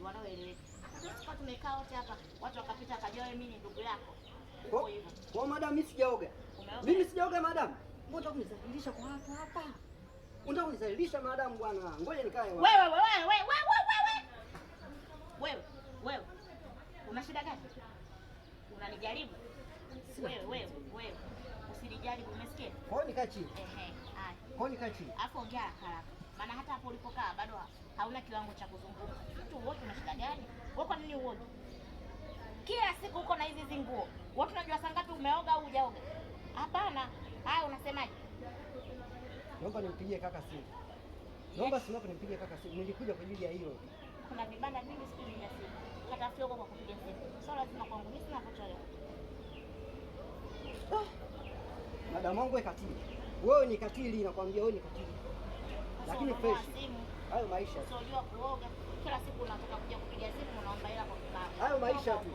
wanaoeleweka. Sasa tumekaa wote hapa, watu wakapita akajua wewe mimi ni ndugu yako. Kwa madam mimi sijaoga. Mimi sijaoga madam. Mbona unizalilisha kwa watu hapa? Unataka kunizalilisha madam bwana. Ngoja nikae wapi? Wewe. Una shida gani? Unanijaribu? Wewe. Usinijaribu, umesikia? Kwa hiyo nikaa chini. Haya. Kwa hiyo nikaa chini. Alafu ongea haraka. Maana hata hapo ulipokaa bado hauna kiwango cha kuzungumza. Mtu wote una shida gani? Wewe kwa nini uoge? Kila siku uko na hizi nguo. Wewe unajua saa ngapi umeoga au hujaoga? Hapana. Haya unasemaje? Naomba nimpigie kaka simu. Naomba simu nimpigie kaka simu. Nilikuja kwa ajili ya hilo. Kuna vibanda vingi siku hizi ya simu. Katafutia huko kwa kupiga simu. Sio lazima kwangu. Mimi sina kocha leo. Madam wangu katili. Wewe ni katili, nakwambia wewe ni katili. Lakini fresh. Hayo maisha. Sio unajua kuoga. Kila siku unataka kuja kupiga simu unaomba hela kwa kibao. Hayo maisha tu.